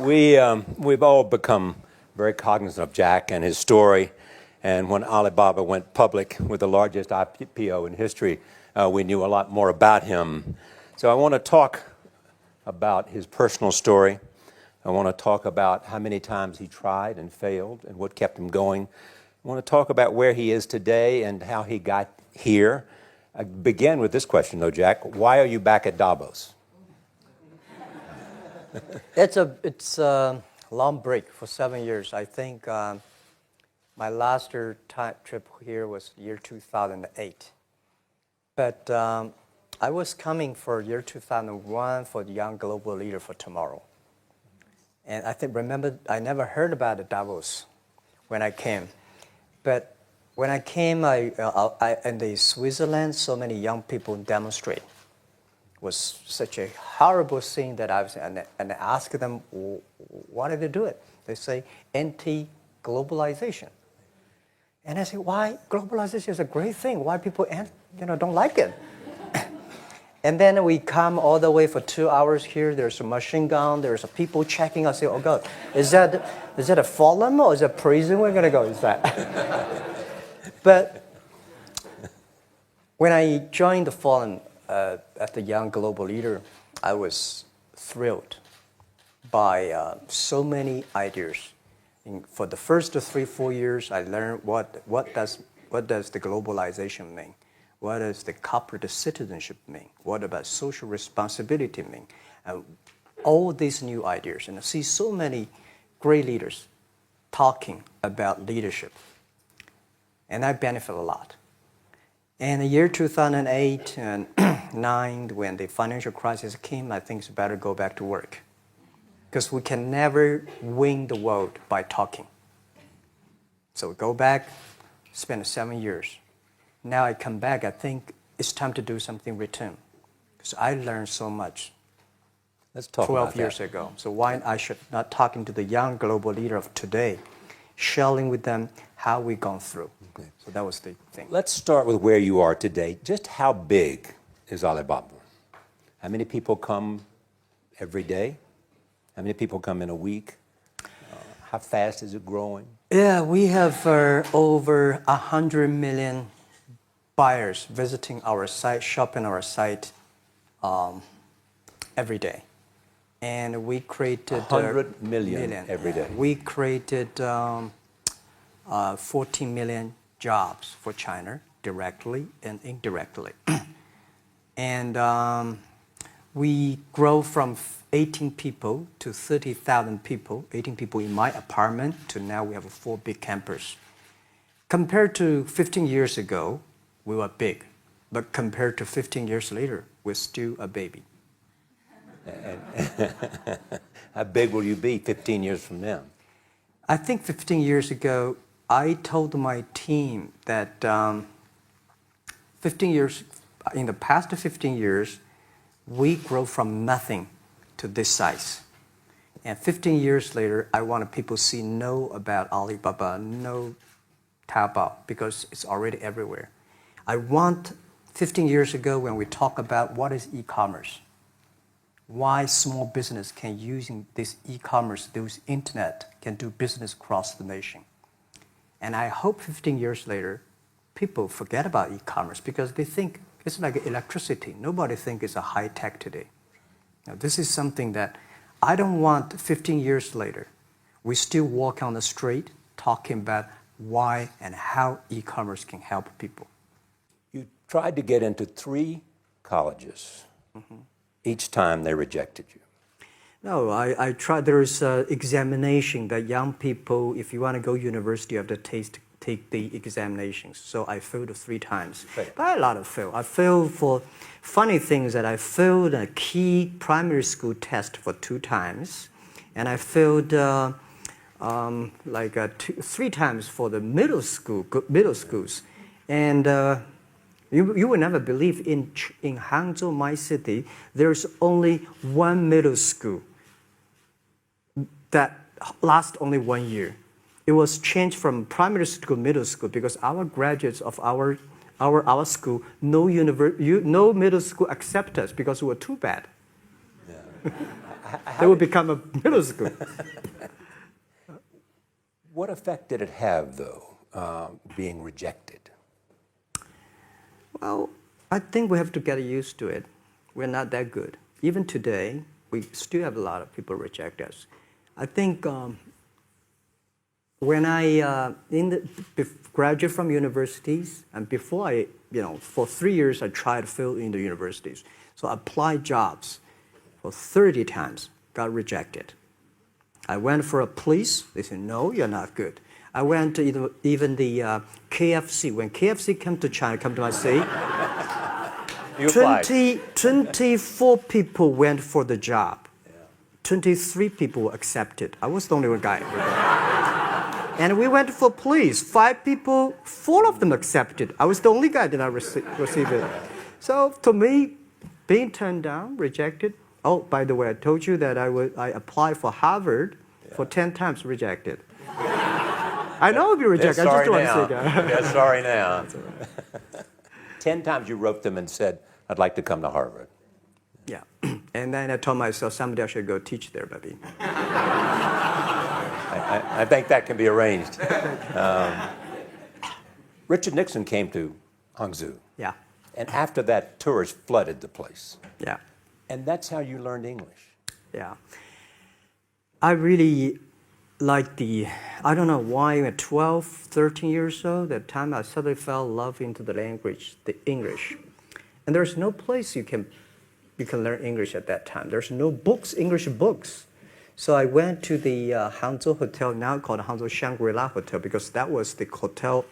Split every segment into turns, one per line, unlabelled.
We've all become very cognizant of Jack and his story. And when Alibaba went public with the largest IPO in history, we knew a lot more about him. So I want to talk about his personal story. I want to talk about how many times he tried and failed and what kept him going. I want to talk about where he is today and how he got here. I begin with this question, though, Jack. Why are you back at Davos?
It's a long break for 7 years. I think my last trip here was year 2008. But I was coming for year 2001 for the Young Global Leader for Tomorrow. And remember, I never heard about the Davos when I came. But when I came, in the Switzerland, so many young people demonstrate. It was such a horrible thing that I asked them, why did they do it? They say, anti-globalization. And I say, why? Globalization is a great thing. Why people don't like it? And then we come all the way for 2 hours here. There's a machine gun. There's people checking. I say, oh, God, is that a forum or is it a prison we're going to go? Is that? But when I joined the forum at the Young Global Leader, I was thrilled by so many ideas. For the first 3-4 years, I learned what does the globalization mean? What does the corporate citizenship mean? What about social responsibility mean? All these new ideas, and I see so many great leaders talking about leadership, and I benefit a lot. In the year 2008 and 2009, when the financial crisis came, I think it's better to go back to work, because we can never win the world by talking. So go back, spend 7 years. Now I come back, I think it's time to do something return. Because I learned so much.
Let's talk
12
about
years
that.
ago. So why I should not talking to the young global leader of today, sharing with them how we've gone through. Okay. So that was the thing.
Let's start with where you are today. Just how big is Alibaba? How many people come every day? How many people come in a week? How fast is it growing?
Yeah, we have over 100 million buyers visiting our site, shopping our site every day. And we created
100 million every day.
We created 14 million jobs for China, directly and indirectly. And we grow from 18 people to 30,000 people, 18 people in my apartment, to now we have 4 big campus. Compared to 15 years ago, we were big. But compared to 15 years later, we're still a baby.
How big will you be 15 years from now?
I think 15 years ago, I told my team that 15 years, in the past 15 years, we grow from nothing to this size. And 15 years later, I want people to know about Alibaba, know Taobao, because it's already everywhere. I want 15 years ago when we talk about what is e-commerce, why small business can using this e-commerce, this internet, can do business across the nation. And I hope 15 years later, people forget about e-commerce because they think it's like electricity. Nobody thinks it's a high tech today. Now, this is something that I don't want 15 years later. We still walk on the street talking about why and how e-commerce can help people.
You tried to get into 3 colleges. Mm-hmm. Each time they rejected you.
No, I tried. There is an examination that young people, if you want to go to university, you have to take the examinations. So I failed 3 times. Right. But a lot of fail. I failed for funny things that I failed a key primary school test for 2 times. And I failed 3 times for the middle schools. And you will never believe in Hangzhou, my city, there's only 1 middle school that lasts only 1 year. It was changed from primary school to middle school because our graduates of our school, no middle school accept us because we were too bad.
Yeah.
They would become a middle school.
What effect did it have, though, being rejected?
Well, I think we have to get used to it. We're not that good. Even today, we still have a lot of people reject us. I think when I graduated from universities, and before I, for 3 years, I tried to fill in the universities. So I applied jobs for 30 times, got rejected. I went for a police, they said, no, you're not good. I went to even the KFC. When KFC came to China, come to my city, 24 people went for the job. 23 people were accepted. I was the only one guy. And we went for police. 5 people, 4 of them accepted. I was the only guy that did not receive it. So to me, being turned down, rejected. Oh, by the way, I told you that I applied for Harvard for 10 times, rejected. I know I'll be rejected. I just don't want to say that.
Yeah, sorry now. 10 times you wrote them and said, I'd like to come to Harvard.
Yeah. And then I told myself, someday I should go teach there, baby.
I think that can be arranged. Richard Nixon came to Hangzhou.
Yeah.
And after that, tourists flooded the place.
Yeah.
And that's how you learned English.
Yeah. I really like I don't know why, at 12, 13 years old, that time I suddenly fell in love into the language, the English. And there's no place you can learn English at that time. There's no books, English books. So I went to the Hangzhou Hotel, now called Hangzhou Shangri-La Hotel, because that was the hotel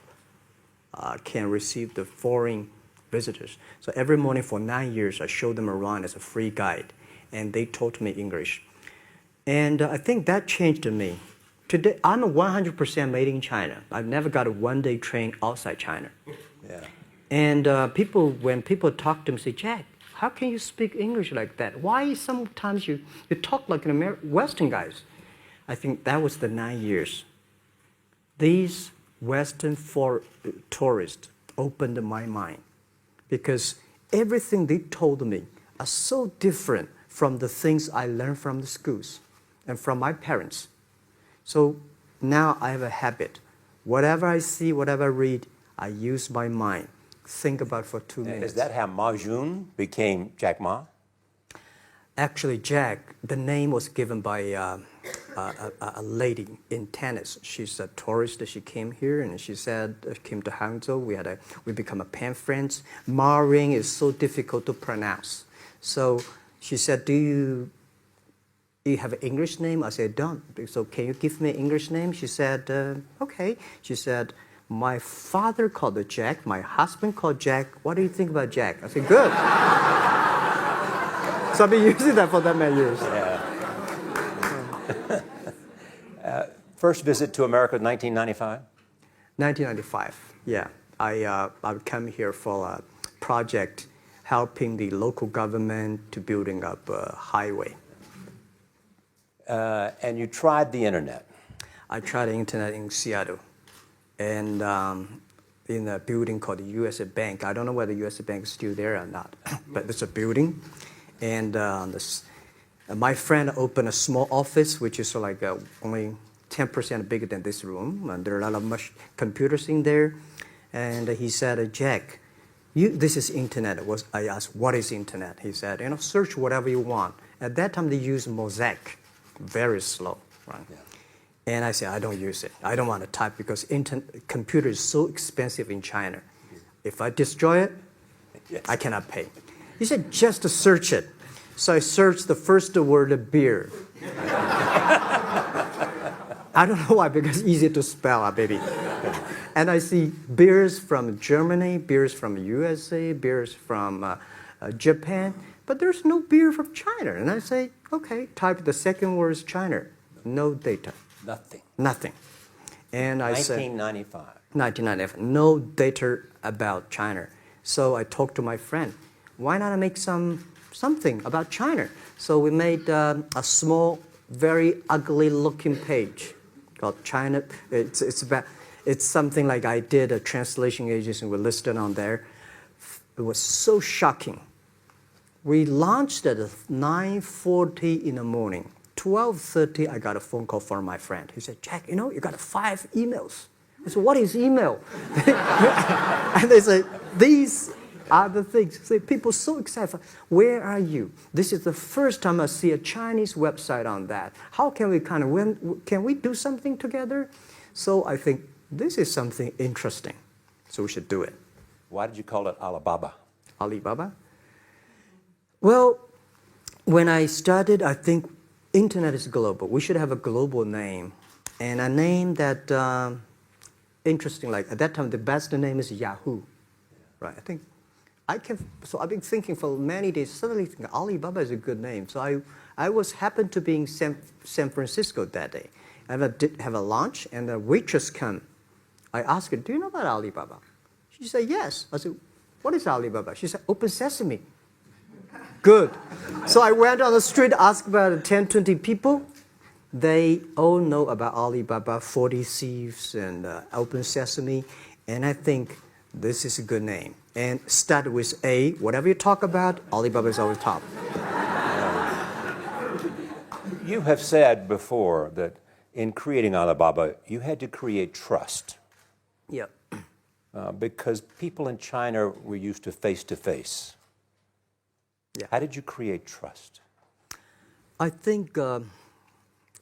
can receive the foreign visitors. So every morning for 9 years, I showed them around as a free guide, and they taught me English. And I think that changed me. Today, I'm 100% made in China. I've never got a one-day train outside China.
Yeah.
And when people talk to me, say, Jack, how can you speak English like that? Why sometimes you talk like an Western guys? I think that was the 9 years. These Western tourists opened my mind, because everything they told me are so different from the things I learned from the schools and from my parents. So now I have a habit. Whatever I see, whatever I read, I use my mind. Think about for 2 minutes.
Is that how Ma Jun became Jack Ma?
Actually, Jack, the name was given by a lady in tennis. She's a tourist. She came here and she said, came to Hangzhou. We become a pen friends. Ma Ring is so difficult to pronounce. So she said, do you have an English name? I said, don't. So can you give me an English name? She said, okay. She said, my father called it Jack. My husband called Jack. What do you think about Jack? I said, good. So I've been using that for that many years.
Yeah. First visit to America, 1995?
1995, yeah. I came here for a project helping the local government to building up a highway.
And you tried the internet? I
tried the internet in Seattle. And in a building called the U.S. Bank. I don't know whether the U.S. Bank is still there or not, but it's a building. And my friend opened a small office, which is like only 10% bigger than this room. And there are a lot of computers in there. And he said, Jack, this is internet. I asked, what is internet? He said, search whatever you want. At that time, they used Mosaic, very slow, right? Yeah. And I said, I don't use it. I don't want to type because computer is so expensive in China. If I destroy it, yes, I cannot pay. He said, just to search it. So I searched the first word, beer. I don't know why, because it's easy to spell, baby. And I see beers from Germany, beers from USA, beers from Japan, but there's no beer from China. And I say, okay, type the second word is China. No data. Nothing. And I said, 1995, no data about China. So I talked to my friend, why not make something about China? So we made a small, very ugly looking page called China. It's something like I did a translation agency, we listed on there. It was so shocking. We launched at 9:40 in the morning. 12:30, I got a phone call from my friend. He said, Jack, you got 5 emails. I said, what is email? And they said, these are the things. So people so excited. Where are you? This is the first time I see a Chinese website on that. How can we can we do something together? So I think this is something interesting. So we should do it.
Why did you call it Alibaba?
Alibaba? Well, when I started, I think internet is global. We should have a global name. And a name that, interesting, like at that time, the best name is Yahoo. Right, so I've been thinking for many days, suddenly thinking Alibaba is a good name. So I happened to be in San Francisco that day. I did have a lunch, and the waitress came. I asked her, do you know about Alibaba? She said, yes. I said, what is Alibaba? She said, Open Sesame. Good. So I went on the street, asked about 10, 20 people. They all know about Alibaba, 40 Thieves, and Open Sesame. And I think this is a good name. And start with A. Whatever you talk about, Alibaba is always top.
You have said before that in creating Alibaba, you had to create trust.
Yeah.
Because people in China were used to face-to-face.
Yeah.
How did you create trust?
I think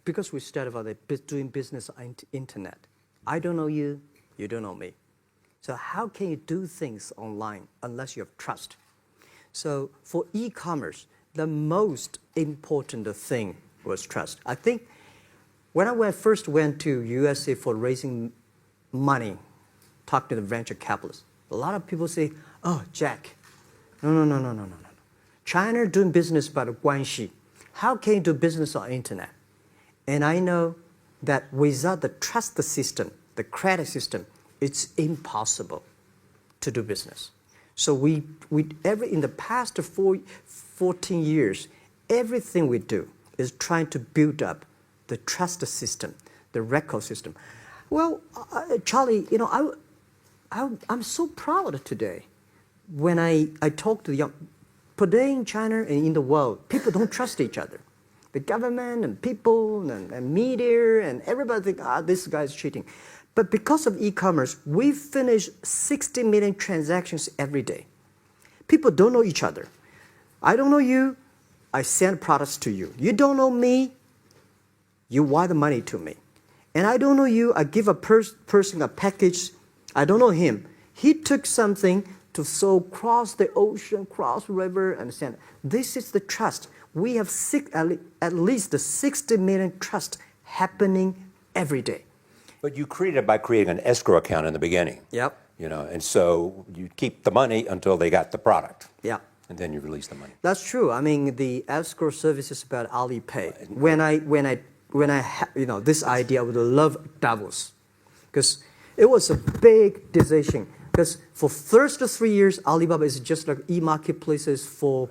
because we started about doing business on the internet. I don't know you, you don't know me. So how can you do things online unless you have trust? So for e-commerce, the most important thing was trust. I think when I first went to USA for raising money, talk to the venture capitalists, a lot of people say, oh, Jack, no. China doing business by the guanxi. How can you do business on the internet? And I know that without the trust system, the credit system, it's impossible to do business. So in the past 14 years, everything we do is trying to build up the trust system, the record system. Well, Charlie, I'm so proud today. When I talk to the young, today in China and in the world, people don't trust each other. The government and people and media and everybody think, this guy's cheating. But because of e-commerce, we finish 60 million transactions every day. People don't know each other. I don't know you, I send products to you. You don't know me, you wire the money to me. And I don't know you, I give a person a package, I don't know him. He took something to cross the ocean, cross river, and send. This is the trust. We have at least 60 million trust happening every day.
But you created it by creating an escrow account in the beginning.
Yep.
And so you keep the money until they got the product.
Yeah.
And then you release the money.
That's true. I mean, the escrow service is about Alipay. When I this idea, I would love Davos, because it was a big decision. Because for first 3 years, Alibaba is just like e-marketplaces for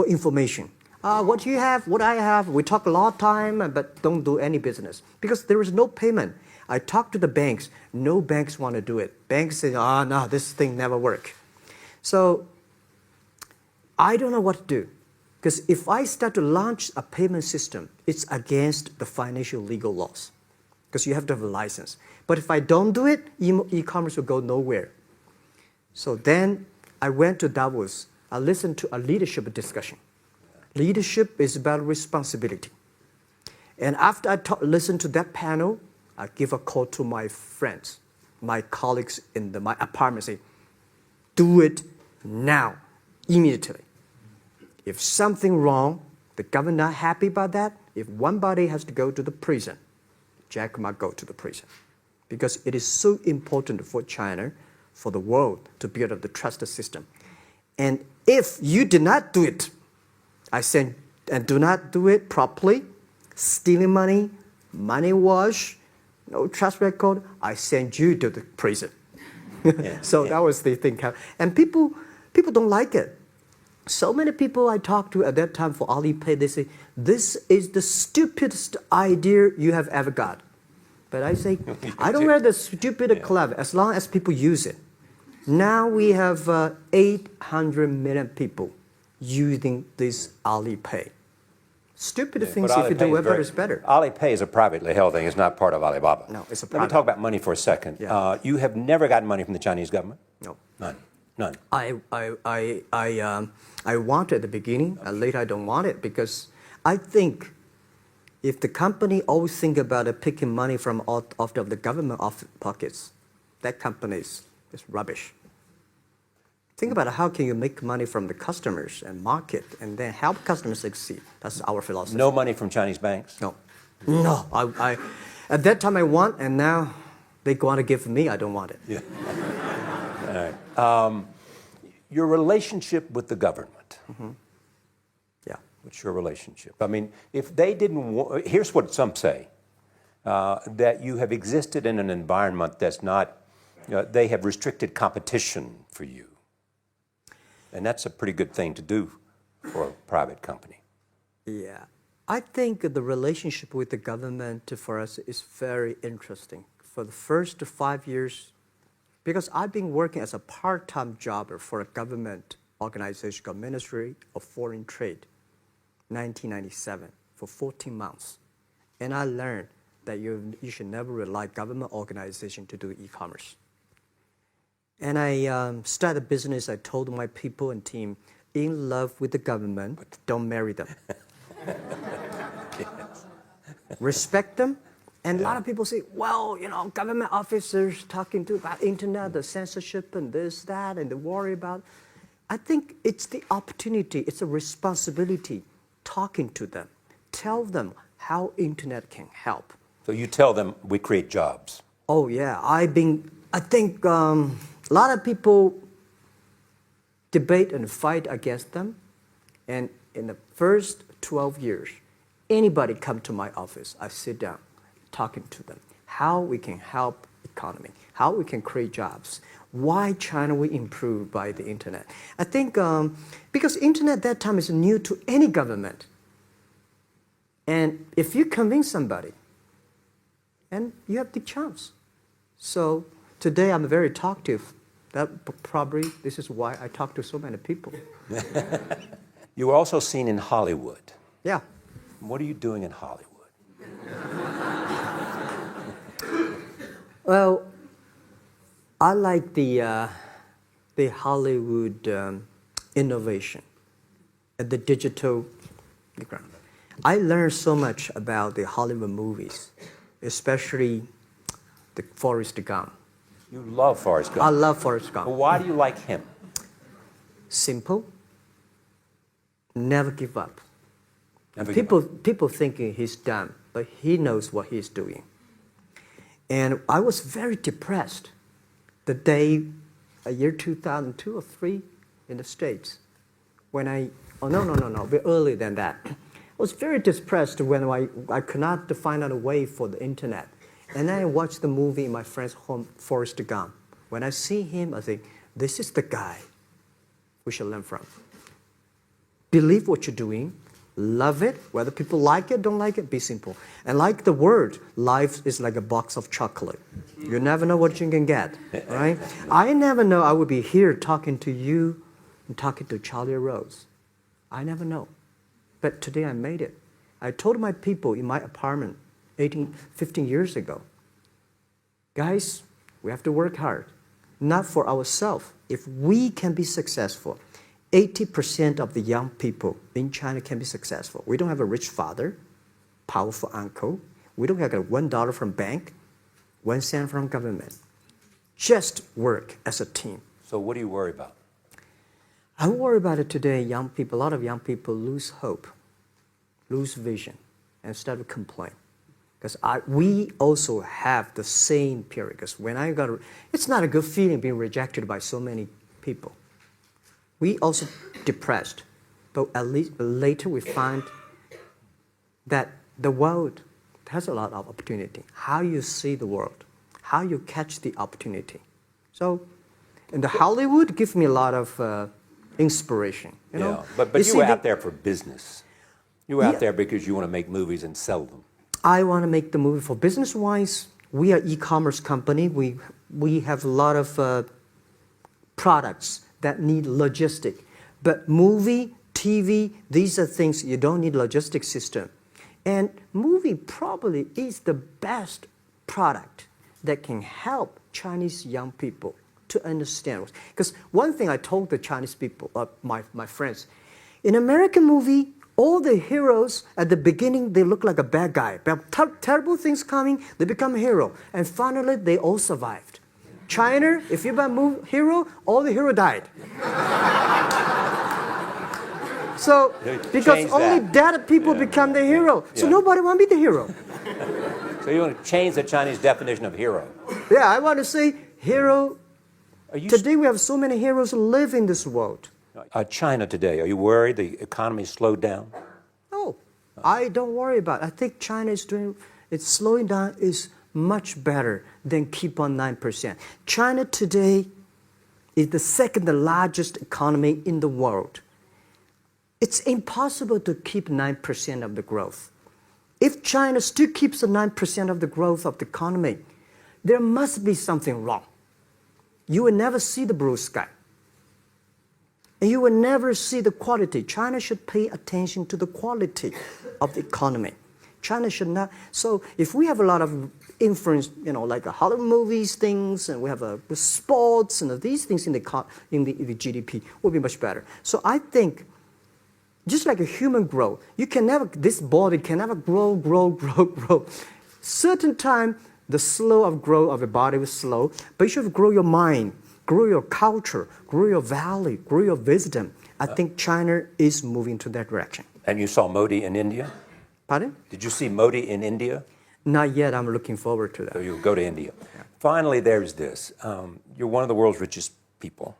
information. What you have, what I have, we talk a lot of time, but don't do any business. Because there is no payment. I talk to the banks. No banks want to do it. Banks say, no, this thing never work. So I don't know what to do. Because if I start to launch a payment system, it's against the financial legal laws. Because you have to have a license. But if I don't do it, e-commerce will go nowhere. So then I went to Davos. I listened to a leadership discussion. Leadership is about responsibility. And after I listened to that panel, I give a call to my friends, my colleagues in my apartment, say, do it now, immediately. If something wrong, the government not happy about that, if one body has to go to the prison, Jack might go to the prison. Because it is so important for China, for the world, to build up the trust system. And if you did not do it, and do not do it properly, stealing money, money wash, no trust record, I send you to the prison. So that was the thing. And people don't like it. So many people I talked to at that time for Alipay, they say, this is the stupidest idea you have ever got. But I say, I don't wear the stupid clever as long as people use it. Now we have 800 million people using this Alipay. Stupid things
But
if you do
Alipay
it better is better.
Alipay is a privately held thing. It's not part of Alibaba.
No, it's a
Let me
private.
talk about money for a second.
Yeah.
You have never gotten money from the Chinese government?
No.
None. None.
I want it at the beginning, and later I don't want it because I think if the company always think about picking money from out of the government pockets, that company is rubbish. Think about how can you make money from the customers and market and then help customers succeed. That's our philosophy.
No money from Chinese banks?
No. No. I at that time I want, and now they want to give me, I don't want it.
Yeah. All right. Your relationship with the government.
Mm-hmm. Yeah.
What's your relationship? I mean, if they didn't, here's what some say, that you have existed in an environment that's not, they have restricted competition for you. And that's a pretty good thing to do for a private company.
Yeah. I think the relationship with the government for us is very interesting. For the first 5 years, because I've been working as a part-time jobber for a government organization called Ministry of Foreign Trade, 1997, for 14 months. And I learned that you should never rely on government organization to do e-commerce. And I started a business. I told my people and team, in love with the government, don't marry them.
Yes.
Respect them. And a lot of people say, well, government officers talking about internet, the censorship and this, that, and they worry about. I think it's the opportunity, it's a responsibility talking to them. Tell them how internet can help.
So you tell them we create jobs.
Oh, yeah. I think a lot of people debate and fight against them. And in the first 12 years, anybody come to my office, I sit down, talking to them, how we can help economy, how we can create jobs, why China will improve by the internet. I think because internet at that time is new to any government. And if you convince somebody, and you have the chance. So today I'm very talkative. That probably, this is why I talk to so many people.
You were also seen in Hollywood.
Yeah.
What are you doing in Hollywood?
Well, I like the Hollywood innovation and the digital background. I learned so much about the Hollywood movies, especially the Forrest Gump.
You love Forrest Gump.
I love Forrest Gump.
Well, why do you like him?
Simple. Never give up.
Never give up.
People thinking he's dumb, but he knows what he's doing. And I was very depressed the day, year 2002 or 3 in the States, when no, bit earlier than that. I was very depressed when I could not find out a way for the internet. And then I watched the movie in my friend's home, Forrest Gump. When I see him, I think, this is the guy we should learn from. Believe what you're doing. Love it. Whether people like it, don't like it, be simple. And like the word, life is like a box of chocolate. You never know what you can get, right? I never know I would be here talking to you and talking to Charlie Rose. I never know. But today I made it. I told my people in my apartment 15 years ago, guys, we have to work hard, not for ourselves. If we can be successful, 80% of the young people in China can be successful. We don't have a rich father, powerful uncle. We don't have $1 from bank, 1 cent from government. Just work as a team.
So what do you worry about?
I worry about it today. Young people, a lot of young people lose hope, lose vision, and start to complain. Because we also have the same period. Because when it's not a good feeling being rejected by so many people. We also depressed, but at least later we find that the world has a lot of opportunity. How you see the world, how you catch the opportunity. So, in the Hollywood gives me a lot of inspiration. You know?
But you were out there for business. You were out there because you want to make movies and sell them.
I want to make the movie for business-wise. We are an e-commerce company. We have a lot of products that need logistic. But movie, TV, these are things you don't need logistic system. And movie probably is the best product that can help Chinese young people to understand. Because one thing I told the Chinese people, my friends, in American movie, all the heroes at the beginning, they look like a bad guy. Terrible things coming, they become a hero. And finally, they all survived. China, if you buy a hero, all the hero died. So, because only dead people become the hero. So nobody want to be the hero.
So you want to change the Chinese definition of hero?
Yeah, I want to say hero. Today we have so many heroes who live in this world.
China today, are you worried the economy slowed down?
No, I don't worry about it. I think China is it's slowing down is much better than keep on 9%. China today is the second largest economy in the world. It's impossible to keep 9% of the growth. If China still keeps the 9% of the growth of the economy, there must be something wrong. You will never see the blue sky. And you will never see the quality. China should pay attention to the quality of the economy. China should not. So if we have a lot of influence, like Hollywood movies, things, and we have sports and these things in the GDP, will be much better. So I think, just like a human growth, this body can never grow. Certain time, the slow of growth of a body is slow, but you should grow your mind, grow your culture, grow your value, grow your wisdom. I think China is moving to that direction.
And you saw Modi in India?
Pardon?
Did you see Modi in India?
Not yet. I'm looking forward to that.
So you'll go to India. Yeah. Finally, there's this. You're one of the world's richest people.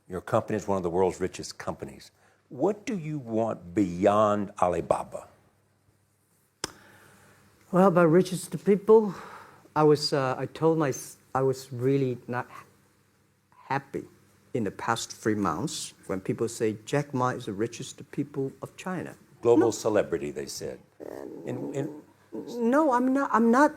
Your company is one of the world's richest companies. What do you want beyond Alibaba?
Well, about richest people, I was really not happy in the past 3 months when people say Jack Ma is the richest people of China.
Global celebrity, they said.
No, I'm not.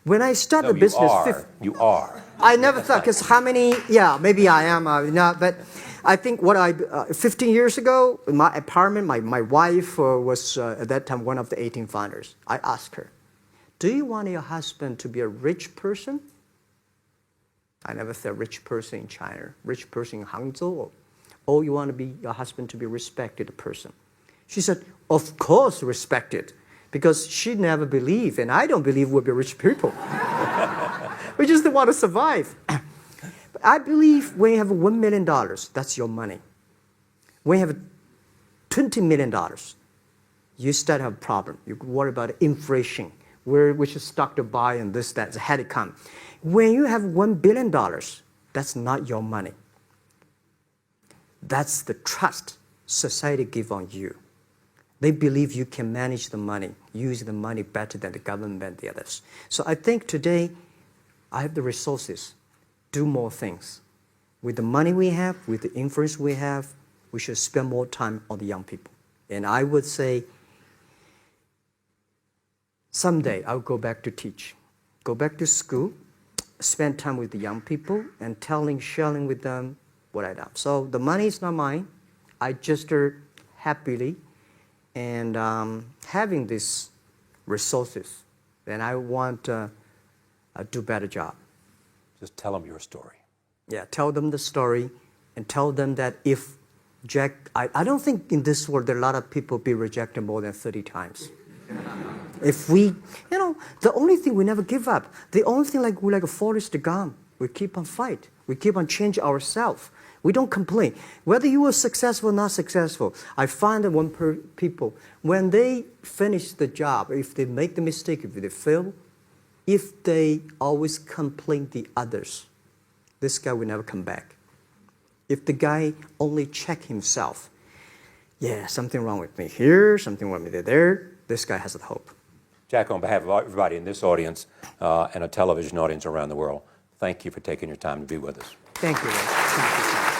When I started the business...
You are.
I never thought, because how many... Yeah, maybe I am. But I think 15 years ago, in my apartment, my wife was at that time one of the 18 founders. I asked her, do you want your husband to be a rich person? I never said rich person in China, rich person in Hangzhou. Or you want your husband to be a respected person? She said, of course respected. Because she never believed, and I don't believe we'll be rich people. We just want to survive. But I believe when you have $1 million, that's your money. When you have $20 million, you start to have a problem. You worry about inflation, which stock to buy and this, that, how it come. When you have $1 billion, that's not your money. That's the trust society gives on you. They believe you can manage the money, use the money better than the government and the others. So I think today, I have the resources, do more things. With the money we have, with the influence we have, we should spend more time on the young people. And I would say, someday I'll go back to teach. Go back to school, spend time with the young people, and sharing with them what I've done. So the money is not mine. I just happily and having these resources, then I want to do a better job.
Just tell them your story.
Yeah, tell them the story and tell them that if Jack, I don't think in this world there are a lot of people be rejected more than 30 times. If we, the only thing we never give up, the only thing we're like a Forrest Gump, we keep on fight. We keep on changing ourselves. We don't complain. Whether you were successful or not successful, I find that people, when they finish the job, if they make the mistake, if they fail, if they always complain the others, this guy will never come back. If the guy only check himself, yeah, something wrong with me here, something wrong with me there, this guy has a hope.
Jack, on behalf of everybody in this audience and a television audience around the world, thank you for taking your time to be with us.
Thank you. Thank you.